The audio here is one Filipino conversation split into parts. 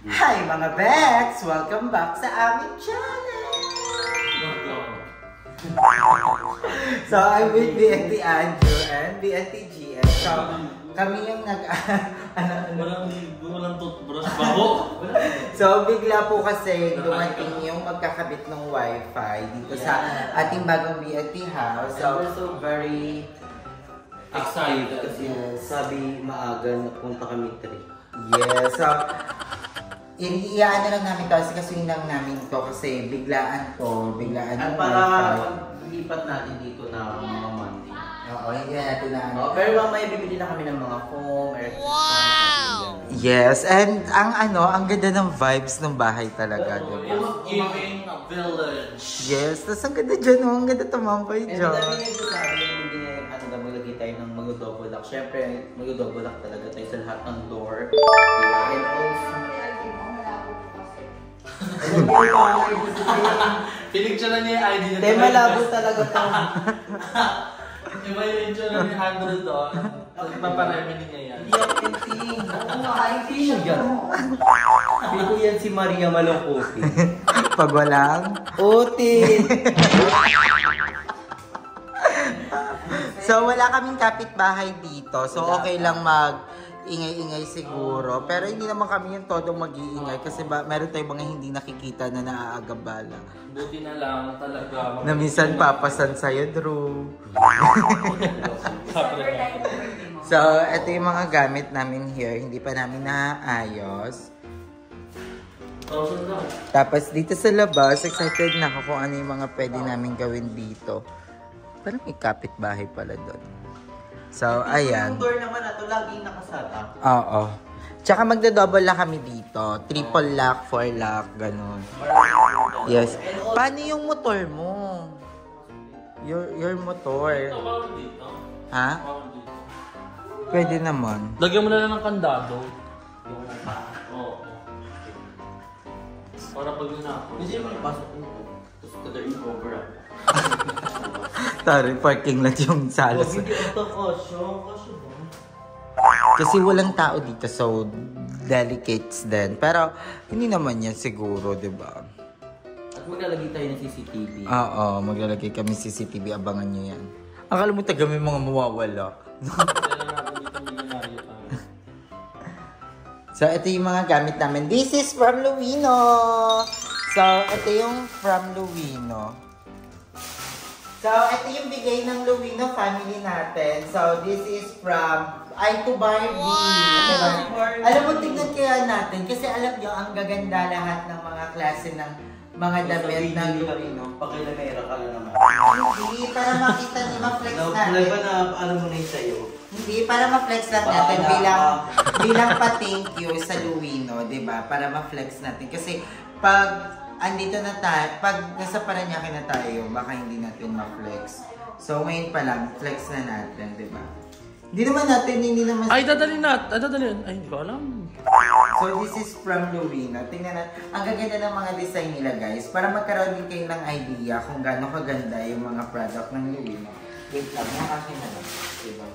Hi mga Bex! Welcome back sa aming channel! So, I'm with BNT Andrew and BNT GM. So, kami yung Walang toothbrush baho. So, bigla po kasi dumating yung magkakabit ng wifi dito sa ating bagong BNT house. So, we're so very Excited. Kasi sabi maaga napunta kami 3. yes. So, iyaano lang namin to kasi lang namin to kasi biglaan to. Biglaan At yung para wifi. lipat natin dito na mga Monday. Oo, hindi natin na ano. Pero mamaya bibili na kami ng mga foam, Yes, and ang ganda ng vibes ng bahay talaga, diba? Giving a village. Yes, tas ang ganda dyan, oh. Ang ganda tumambay And dyan. dami nga sabi, hindi na maglagay tayo ng mag-double lock. Siyempre, mag-double lock talaga tayo sa lahat ng door. And also, Pinicture niya yung ID niya. Te, malabo talaga ito. Iba yung picture ni Andrew doon. Paparemini niya yan. Hindi ako tinting. Sino yan? Sabi ko yan si Maria Malongkotin. Pag walang. Otin! So, wala kaming kapitbahay dito. So, okay lang mag-ingay-ingay siguro. Pero hindi naman kami yung todong mag-iingay kasi meron tayong mga hindi nakikita na naaagabala. Buti na lang talaga. Na minsan papasan sa'yo, Drew. So, ito yung mga gamit namin here. Hindi pa namin naayos. Tapos dito sa labas, excited na ako kung ano yung mga pwede namin gawin dito. Parang may kapitbahay pala doon. So, ayan. Yung door naman na ito, laging nakasata. Oo. Tsaka magda-double lock kami dito. Triple lock, 4 lock, ganun. Yes. Paano yung motor mo? Your motor. Ha? Pwede naman. Lagyan mo na lang ng kandado. Oo. Para pag ako. Hindi mo ipasok mo. Tapos kadarin over ako. Tari, parking lot yung salas. Hindi ito kasyo. Kasyo ba? Kasi walang tao dito, so delicates din. Pero hindi naman yan siguro, di ba? At maglalagay tayo ng CCTV. Oo, maglalagay kami CCTV. Abangan nyo yan. Akala mo taga may mga mawawala. So, ito yung mga gamit namin. This is from Luino. So, ito yung from Luino. So, ito yung bigay ng Luino family natin. So, this is from I2 Barbie. Wow! Alam mo, tignan kaya natin. Kasi alam nyo, ang gaganda lahat ng mga klase ng mga damit ng Luino. Pakilamera ka lang naman. Hindi, para makita niyo, ma-flex natin. Ba na ano mo na yung sa'yo? Hindi, para ma-flex lang natin bilang pa-thank you sa Luino, di ba? Para ma-flex natin. Kasi pag andito na tayo, pag nasa Paranaque na tayo, baka hindi natin ma-flex. So ngayon pa lang, flex na natin, di ba? Hindi naman Ay, dadalhin natin. Ay, hindi ko alam. So this is from Luino. Tingnan natin. Ang gaganda ng mga design nila, guys. Para magkaroon din kayo ng idea kung gaano kaganda yung mga product ng Luino. Wait lang, yung akin na lang. Diba?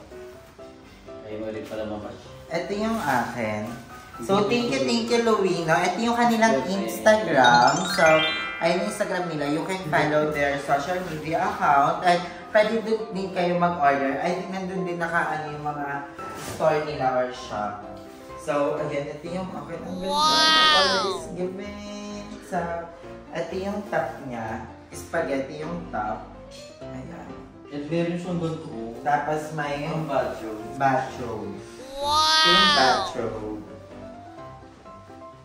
Ay, mali pala mamas. Ito yung akin. So, thank you, Luino. Ito yung kanilang Instagram. So, ayun yung Instagram nila. You can follow their social media account. At pwede din kayo mag-order. I think nandun din nakaano yung mga store nila or shop. So, again, ito yung akin. Ang ganda. Always giving. So, ito yung top niya. Spaghetti yung top. Ayan. And meron siyang ganito. Tapos may Ang bathrobe. bathrobe. Wow! Yung bathrobe.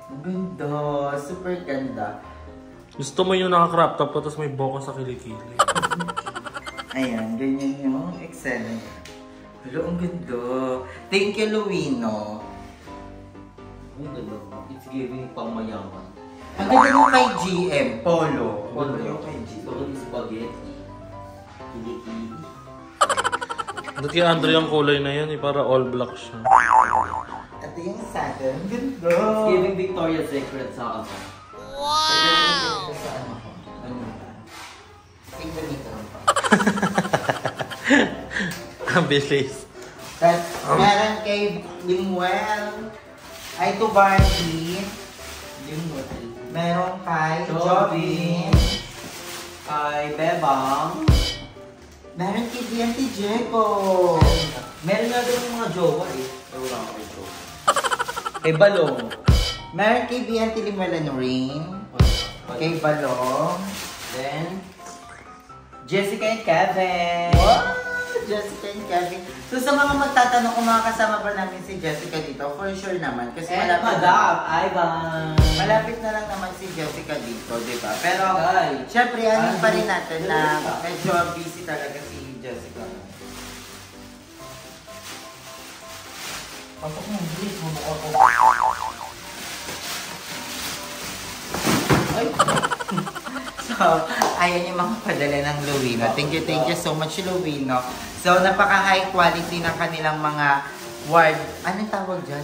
Ang ganda. Super ganda. Gusto mo yung naka-crop top tapos may boko sa kilikili. Ayan, ganyan yung excellent. Hello, ang ganda. Thank you, Luino. Ang ganda. It's giving pang mayaman. Ang ganda yung kay GM, Polo. Polo yung kay Ito GM. yung spaghetti. Kilikili. Ba't kay Andrew yung kulay na yan? Para all black siya. Ito yung saddle. Ang ganda. It's giving Victoria's Secret sa akin. Wow! Sa ano ko? Ano ba? Ay, ganito lang pa. Ang bilis. Tapos, meron kay Limuel, I2 Barbie, Meron kay Jobin. Jobin. Kay Bebang. Meron kay DNT Jeco. Meron nga doon yung mga jowa eh. Wala ko kay jowa. Kay Balong. Meron kay DNT Limelan Rain. Kay Balong. Then, Jessica and Kevin. What? Jessica and Kevin. So sa mga magtatanong kung makakasama ba namin si Jessica dito, for sure naman. Kasi And malapit Madam Ivan. malapit na lang naman si Jessica dito, di ba? Pero, Ay. syempre, ano pa rin natin na medyo busy talaga si Jessica. Pasok mo, bilis mo ako. Ay! So, ayan yung mga padala ng Luwino. Thank you so much, Luwino. So, napaka-high quality ng kanilang mga ward. Anong tawag dyan?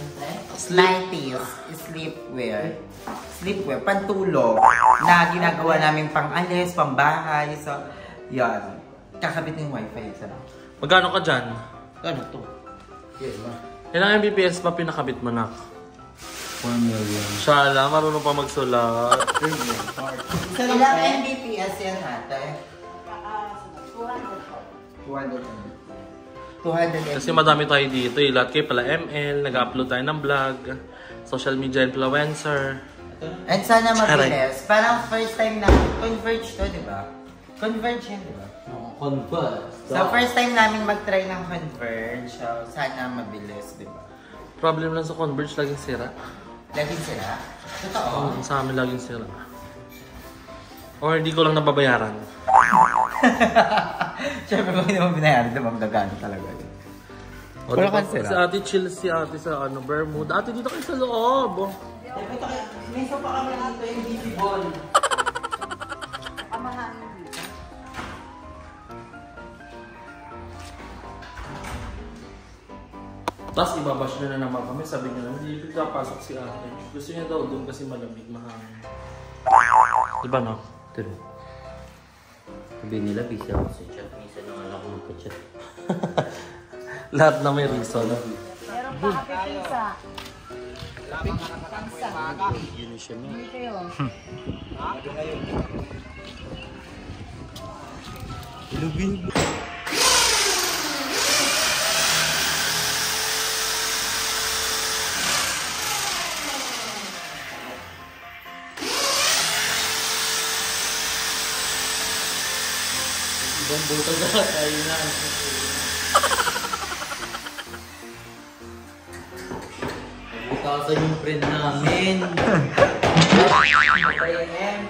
Nighties. Sleepwear. Sleepwear. Pantulog. Na ginagawa namin pang-alis, pang-bahay. So, yan. Kakabit ng wifi. Sarap. Magkano ka dyan? Ano to? Ilang Mbps pa pinakabit mo na? 1 million. Shala, marunong pa magsulat. Ilang Mbps yan ate? 200. Kasi madami tayo dito eh. Lahat kayo pala ML, nag-upload tayo ng vlog, social media influencer. And sana mabilis. Parang first time na Converge to, di ba? Converge yan, di ba? Converse. So first time namin mag-try ng Converge. So sana mabilis, di ba? Problem lang sa Converge, laging sira. Laging sila? Totoo? Sa amin laging sira. Or hindi ko lang nababayaran. Siyempre kung hindi mo binayaran, di ba magagano talaga yun? O, Wala diba, kang sira. si ate chill si ate sa Bermuda. Ate dito kayo sa loob. May isa pa kami dito yung visible. Tapos ibabash na naman kami. Sabi niya naman, hindi papasok si ate. Gusto niya daw doon kasi malamig, mahangin. Diba no? Diba? Sabi nila, busy ako sa chat. Minsan lang alam ko magka-chat. Lahat na may reason. Meron pa kape pizza. Yun siya mo. Dito yun. Ilugin. Ibang buta na tayo na. Butasan yung friend namin. Patayin.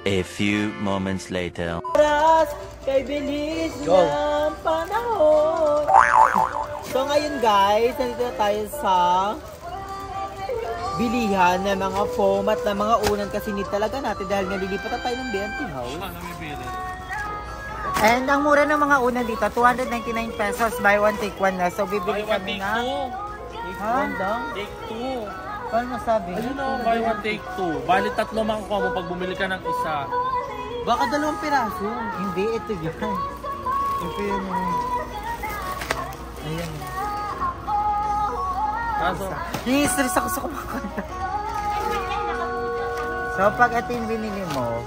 A few moments later. Oras kay bilis ng panahon. So ngayon guys, nandito na tayo sa bilihan ng mga foam at ng mga unan kasi need talaga natin dahil nalilipat na tayo ng BNT House. And ang mura ng mga unan dito, 299 pesos, buy one take one na. So bibili kami na. Ha? Take two. Paano masabi? Ayun o, buy one take two. Bali tatlo makukuha mo pag bumili ka ng isa. Baka 2 piraso. Hindi, ito yan. Ito yan. Ayan. Kaso, Ni-stress ako sa kumakanta. So pag ito yung binili mo,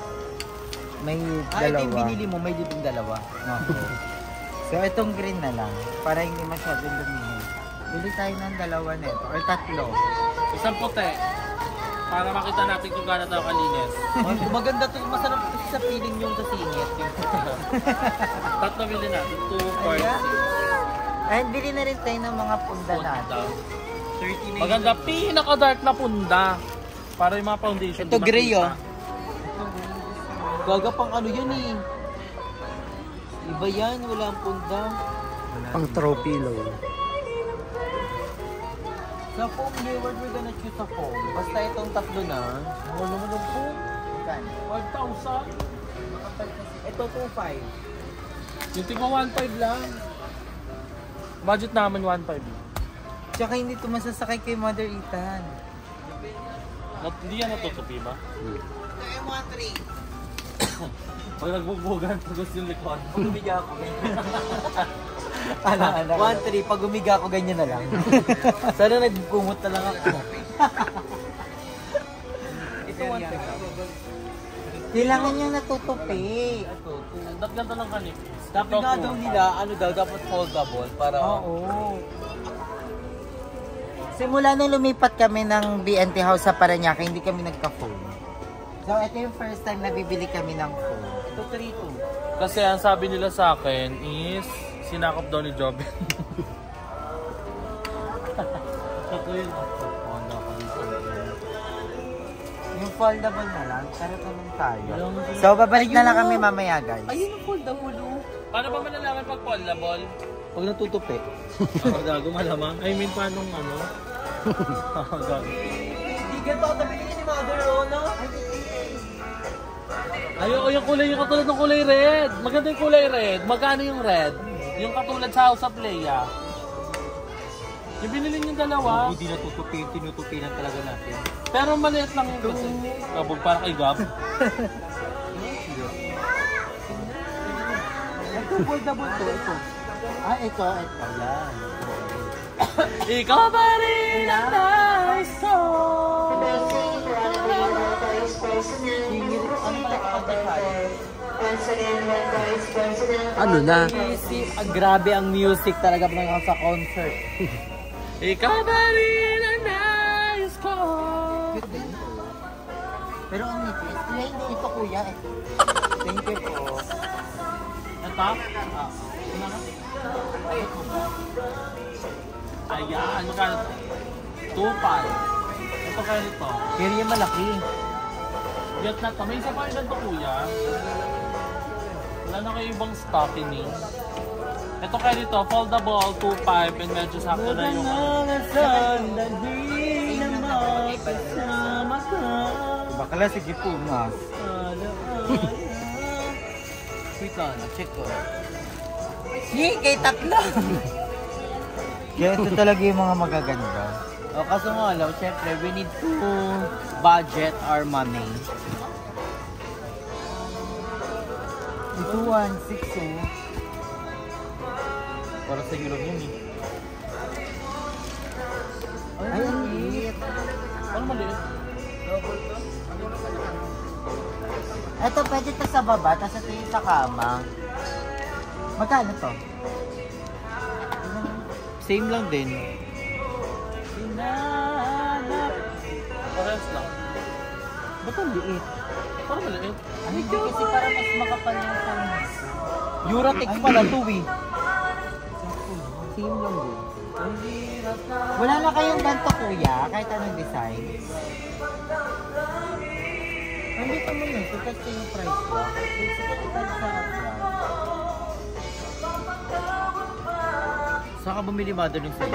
may Ah, ito dalawa. yung binili mo, may ditong dalawa. Okay. So itong green na lang, para hindi masyadong lumihin. Bili tayo ng dalawa nito, or tatlo. isang puti. Para makita natin kung gaano tayo kalinis. Maganda to, masarap kasi sa feeling yung sa singit. Tatlo bili natin. 2, 4, And bili na rin tayo ng mga punda natin. 39. Maganda, pinaka-dark na punda. Para yung mga foundation. Ito di gray makita. Gaga pang ano yan eh. Iba yan, wala ang punda. Pang throw pillow. Sa foam layer, we're gonna choose a foam. Basta itong tatlo na. Ano naman ang foam? 5,000. Ito 2.5. Yung tigma 1,500 lang. Budget namin 1,500 lang. Tsaka hindi ito masasakay kay Mother Ethan. Hindi yan natutupi ba? Ito yung 1-3. Pag nagbubugan, pagos yung likod. Pag umiga ako, ganyan. Anak. 1-3, pag umiga ako, ganyan na lang. Sana nagkumot na lang ako. Ito 1-3. Kailangan yung natutupi. Ganda ng kanik. Dapat nga daw nila, dapat foldable para... Oo. Simula nung lumipat kami ng BNT House sa Parañaque, hindi kami nagka-phone. So, ito yung first time na bibili kami ng phone. Ito 3-2. Kasi ang sabi nila sa akin is sinakop daw ni Joben. Totoo yun. Yung foldable na lang, tara tanong tayo. So, babalik na lang kami mamaya, guys. Ayun ang foldable. Paano ba malalaman pag foldable? Pag natutupi. Gago malamang. I mean, paano ano? Gago. Hindi ganito ako nabili ni Mother Rona. Ay, yung kulay, yung katulad ng kulay red. Maganda yung kulay red. Magkano yung red? Yung katulad sa House of Leia. Yung binili yung dalawa. Hindi natutupi, tinutupi lang talaga natin. Pero maliit lang yung kasi. Kabog, parang kay Gab. Ito foldable to, ito. Ah, ito. Yan. Ikaw ba rin ang naiso? Ano na? Grabe ang music talaga pag sa concert. Ikaw ba rin ang nais ko? Pero ang nipis, hindi ito kuya. Thank you po. Ito? Ayan, magkano? 2.5. Ito kayo nito. Pero yung malaki. Get na to. May isa pa rin ganito kuya. Wala na kayo ibang stocking. Ito kayo nito, foldable, 2.5 and medyo sakto na yung Bakala, sige po, ma. Wait lang, check ko. Sige, tatlo. Kaya ito talaga yung mga magaganda. O, kaso nga lang, syempre, we need to budget our money. Ito 1.6 oh. para sa inyo lang yun eh. Ay, ang liit. Ano maliit? Ito, pwede ito sa baba, tapos ito yung sa kama. Magkano to? Same lang din. Parehas lang. Ba't ang liit? Parang maliit. Ano ito? Kasi parang mas makapal yung phone. Eurotex pala to eh. Same lang din. Wala na kayong ganito kuya, kahit anong design. Nandito mo yun, sukat ko yung price ko. Sukat ko sa upload. Saan ka bumili mother ng sa'yo?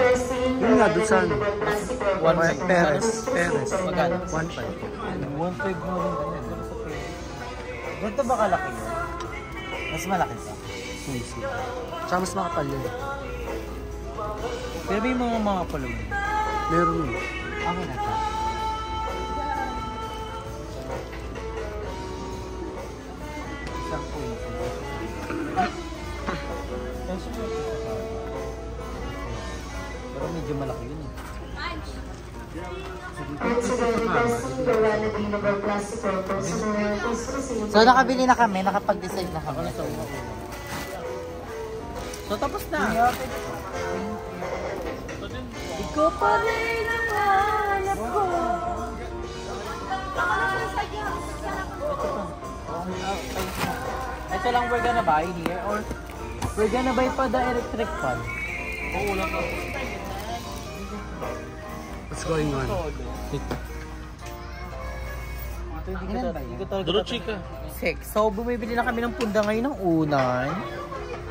Yun nga, doon sa 1.5. Perez. Magkano? 1.5. 1.5 mo rin. Ganito ba kalaki yun? Mas malaki pa. Tsaka mas makapal yun. Pero may mga palong. Meron yun. Ako na to. Isang phone ko. Pero medyo malaki yun eh. So nakabili na kami, nakapag-decide na kami. So tapos na. Ikaw pa rin ang hanap ko. Ito lang we're gonna buy here or we're gonna buy pa the electric fan. Oo, wala ka. What's going on? Ilan ba yan? Duro chika. 6. So bumibili na kami ng punda ngayon ng unan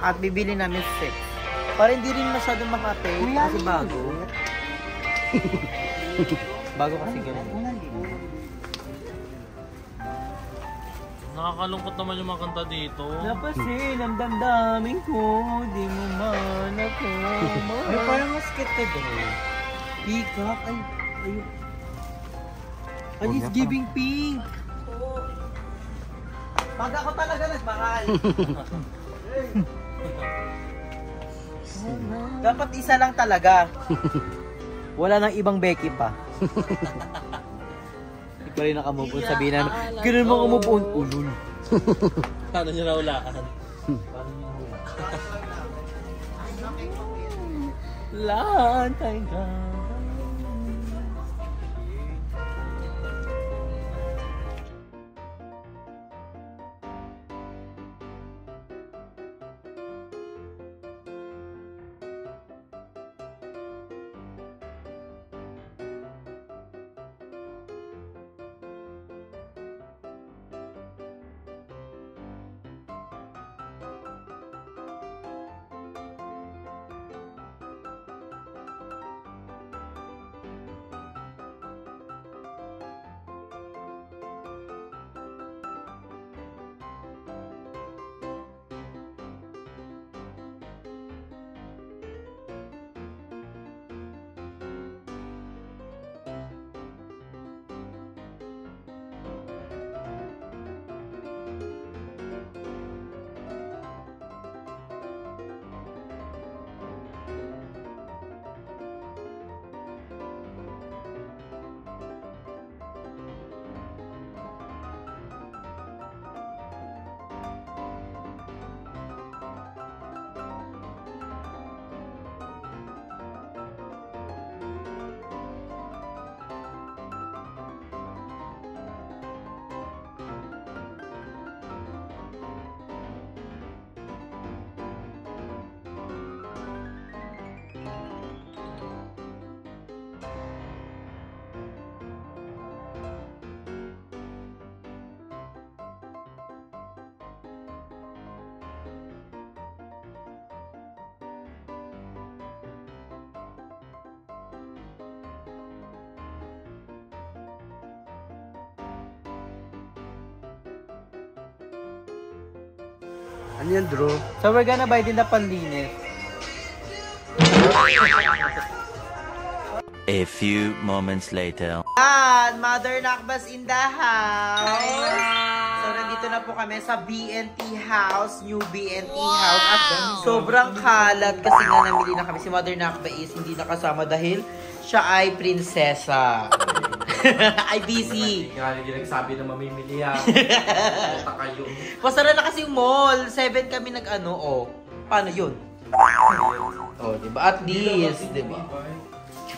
at bibili namin 6. Para hindi rin masyadong makapay kasi bago. Bago kasi ganun. Nakakalungkot naman yung mga kanta dito. Napasin ang damdamin ko, di mo man ako. Ay, parang mas cute to bro. Peacock. Ay, ayun. And he's giving pink. Pag ako talaga nagmahal. Dapat isa lang talaga. Wala nang ibang Becky pa. Ikaw rin nakamove on. Sabihin na, ganun mo kamove on. Ulul. Paano nyo naulaan? Lantay ka. Ano yan, Drew? So we're gonna buy din na panlinis. A few moments later. And Mother Nakbas in the house. So nandito na po kami sa BNT house, new BNT house. At sobrang kalat kasi nga namili na kami. Si Mother Nakba is hindi nakasama dahil siya ay prinsesa. Ay busy. Nga yung nagsabi na mamimili ha. Punta kayo. Pasara na kasi yung mall. 7 kami nag-ano, oh. Paano yun? Oh, diba? At least, diba?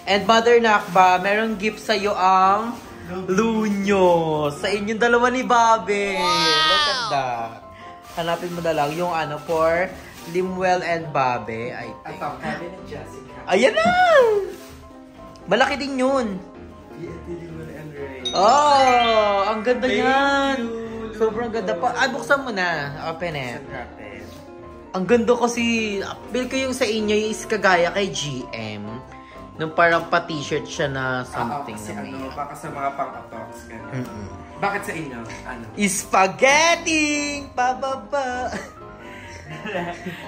And Mother Nakba, merong gift sa'yo ang Lunyo. Sa inyong dalawa ni Bobby. Look at that. Hanapin mo na lang yung ano for Limwell and Bobby. I think. Ayan na! Malaki din yun. Oh, ang ganda yan. Sobrang ganda pa. Ah, buksan mo na. Open it. Ang ganda kasi, feel ko yung sa inyo is kagaya kay GM. Nung parang pa-t-shirt siya na something na may. Ano, baka sa mga pang-atoks. Bakit sa inyo? Ano? Spaghetti! Pababa!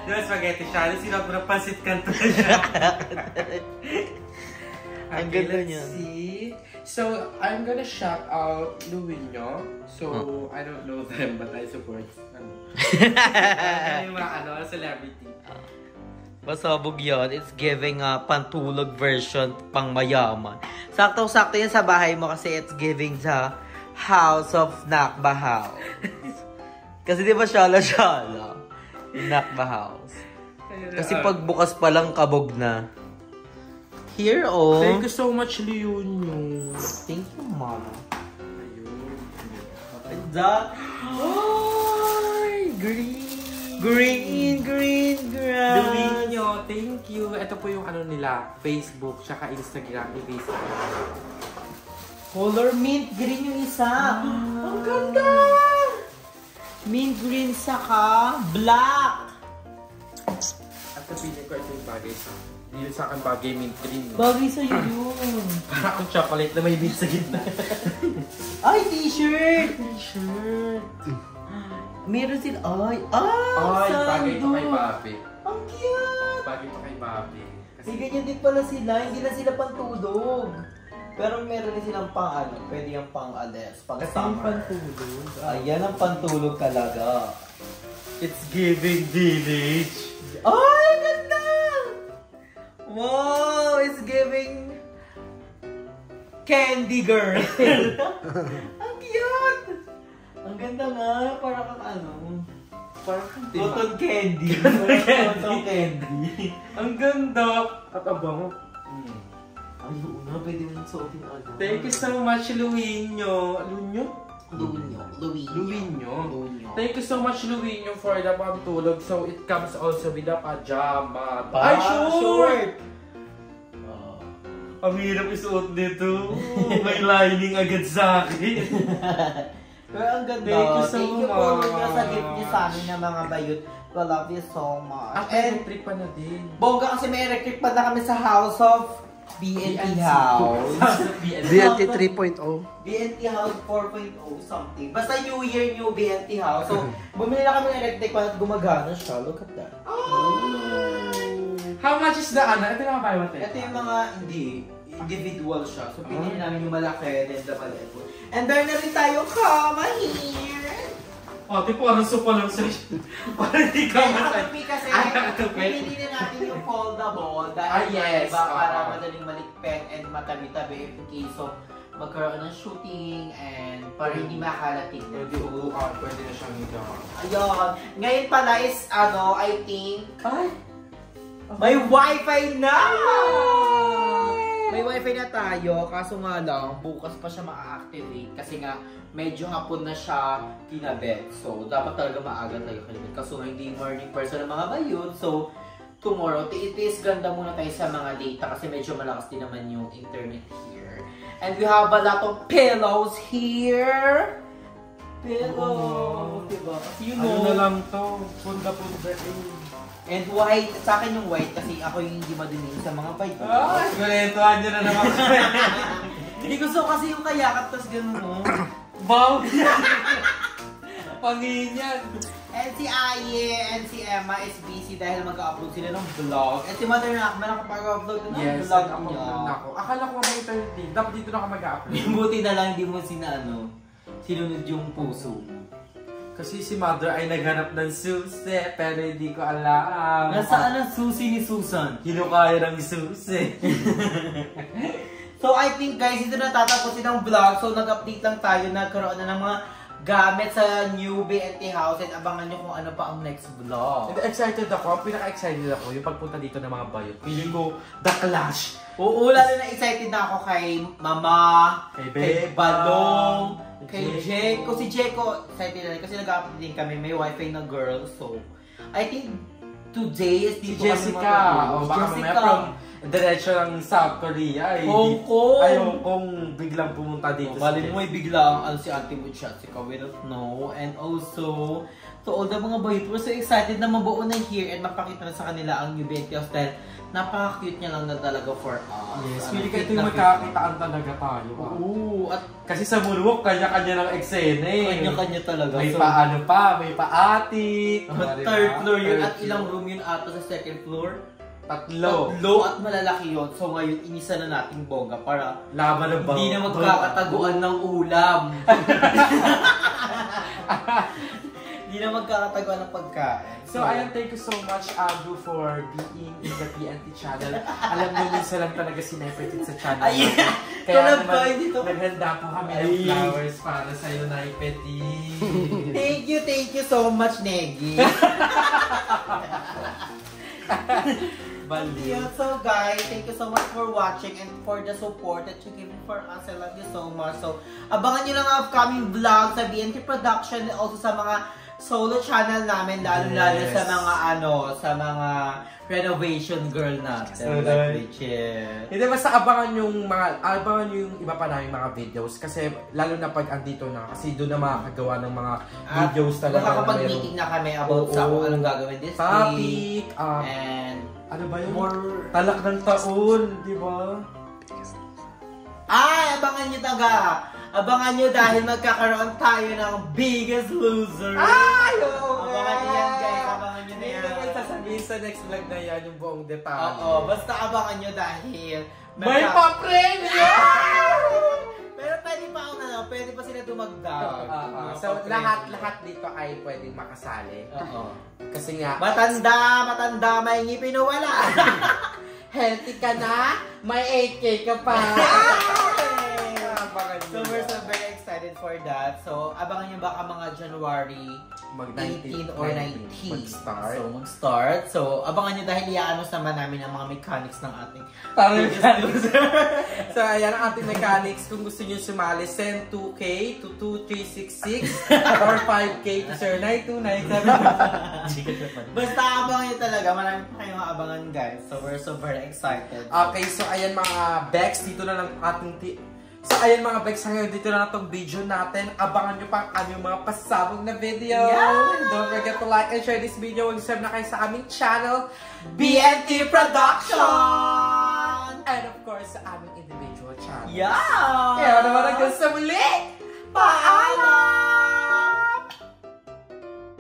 Di ba spaghetti siya? Sinap mo na pansit kanto na siya. Ang ganda niya. See? So, I'm gonna shout out Luwinyo. So, I don't know them, but I support them. Yung mga celebrity. Pasabog yun. It's giving a pantulog version pang mayaman. Sakto-sakto yan sa bahay mo kasi it's giving the House of Nakba House. Kasi di ba shala-shala? Nakba House. Kasi pagbukas pa lang kabog na. Here, oh. Thank you so much, Leonyo. Thank you, Mama. Ayun. That. Oh, green. Green grass. Leonyo, thank you. Ito po yung ano nila, Facebook, tsaka Instagram, i-Facebook. Color mint green yung isa. Ang ganda! Mint green saka black. At napili ko ito yung bagay sa hindi sa akin bagay mint green. Bagay sa'yo yun. Para akong chocolate na may mint sa gitna. Ay, t-shirt! T-shirt. Meron sila. Ay, Ay, bagay ito kay Bobby. Ang cute! Bagay ito kay Bobby. Kasi ganyan din pala sila, hindi na sila pantulog. Pero meron din silang pang ano, pwede yung pang alis, pang Kasi summer. yung pantulog. Ayan ang pantulog talaga. It's giving village. Ay, ganda! Wow, it's giving candy girl. Ang cute! Ang ganda nga, parang kang ano, parang cotton candy. Parang cotton candy. Ang ganda. At abango. Ay, na, pwede mo suotin agad. Thank you so much, Luinyo. Luinyo? Luwinyo. Thank you so much, Luinyo, for the pantulog. So, it comes also with a pajama. Ay, short! Ang hirap isuot nito. May lining agad sa akin. Pero ang ganda. Thank you so Thank you po much. sa gift niyo sa amin ng mga bayot. We love you so much. At electric pa na din. Bongga kasi may electric pa na kami sa House of BNT House. BNT 3.0. BNT House 4.0 something. Basta New Year, New BNT House. So, bumili na kami ng electric pan at gumagana siya. Look at that. How much is the ano? Ito na kapayo natin. Ito yung mga individual siya. So, pinili namin yung malaki and the maliit. And there na rin tayo, kama here. Ate, parang sopa lang sa parang di ka Katupi kasi, pinili na natin yung foldable dahil yes. iba para madaling malikpet and matabi-tabi in case of magkaroon ng shooting and para hindi makalating na food. Pwede na siyang higa. Ayun. Ngayon pala is, I think, Ay! may wifi na! May wifi na tayo, kaso nga lang, bukas pa siya ma-activate kasi nga, medyo hapon na siya kinabit. So, dapat talaga maaga tayo kinabit. Kaso nga, hindi morning person ng mga bayod. So, tomorrow, tiis ganda muna tayo sa mga data kasi medyo malakas din naman yung internet here. And we have a lot of pillows here. Pillows, diba? Kasi Ano na lang to? Punda-punda eh. And white, sa akin yung white kasi ako yung hindi madumi sa mga bayod. Ay! Kulentuhan nyo na naman. Hindi gusto kasi yung kayakap tas gano'n mo. Wow! Pangin yan! And si Aye and si Emma is busy dahil mag-upload sila ng vlog. And si Mother Nakman nakapag-upload na ng Yes, vlog ako niya. ako. Akala ko may eternity. Dapat dito na ako mag-upload. Buti na lang hindi mo sinunod yung puso mo. Kasi si Mother ay naghanap ng susi, pero hindi ko alam. Nasaan ang susi ni Susan? Hinukaya ng susi. So I think guys, ito na tatapusin ang vlog. So nag-update lang tayo, nagkaroon na ng mga gamit sa new BNT House. And abangan nyo kung ano pa ang next vlog. And excited ako. Ang pinaka-excited ako yung pagpunta dito ng mga bayot. Feeling ko, The Clash. Oo, lalo na excited na ako kay Mama, kay Balong, kay Jeko. Si Jeko, excited na rin kasi nag-update din kami. May wifi na girl. So, I think today is Si dito Jessica. O baka mamaya from diretso ng South Korea. Hong Kong. Ay, Hong Kong biglang pumunta dito. Bali mo may biglang si Auntie Mood Jessica, we don't know. And also, to all the mga boy, we're so excited na mabuo na here and mapakita na sa kanila ang new BNT House dahil napaka-cute niya lang na talaga for us. Yes, feeling ko ito yung magkakakitaan talaga tayo. Oo, at Kasi sa Moonwalk, kanya-kanya ng eksena eh. kanya-kanya talaga. May So, paano pa, may pa-atik. third floor yun at ilang room yun ata sa second floor. Tatlo. Tatlo at malalaki yun. So ngayon, inisa na nating bongga para Laban ng hindi na magkakataguan ng ulam. Hindi na magkakataguan ng pagkain. So, ayan, thank you so much, Adu, for being in the PNT channel. Alam mo, minsan lang talaga sinepertit sa channel. Ay, Kaya tulad naman, ko, hindi to. naghanda po kami ng flowers para sa'yo, Naipeti. Thank you so much, Negi. Yeah, so guys, thank you so much for watching and for the support that you give for us. I love you so much. So, abangan nyo lang ang upcoming vlog sa BNT Production and also sa mga solo channel namin, lalo-lalo sa mga sa mga renovation girl natin. Like Richard. Hindi, basta abangan yung yung iba pa namin mga videos kasi lalo na pag andito na kasi doon na makakagawa ng mga videos talaga. Makakapag-meeting na kami about sa kung anong gagawin this topic, and ano ba yung more talak ng taon, di ba? ay, abangan nyo taga. Abangan nyo dahil magkakaroon tayo ng Biggest Loser. Ay! Abangan nyo yan, guys. Abangan nyo na yan. sabihin sa next vlog na yan yung buong detalye. Oo, basta abangan nyo dahil... May pa-premium! Pero pwede pa pwede pa sila dumagdag. So, lahat dito ay pwedeng makasali. Oo. Kasi nga, Matanda, may ngipin o wala. healthy ka na, may 8K ka pa. So we're so very excited for that. So abangan nyo baka mga January 18 or 19 mag-start. So mag-start. So abangan nyo dahil iaano naman namin ang mga mechanics ng ating So ayan ang ating mechanics. Kung gusto nyo sumali, send 2K to 2366 or 5K to 092997. Basta abangan nyo talaga. Marami pa kayong abangan, guys. So we're so very excited. Okay, so ayan mga Bex, dito na lang ating So ayan mga Bex, hanggang dito na itong video natin. Abangan nyo pa ang aming mga pasabog na video. Yeah! Don't forget to like and share this video. Mag-subscribe na kayo sa aming channel, BNT Production! and of course sa aming individual channel. Yeah! Kaya naman hanggang sa muli! Paalam!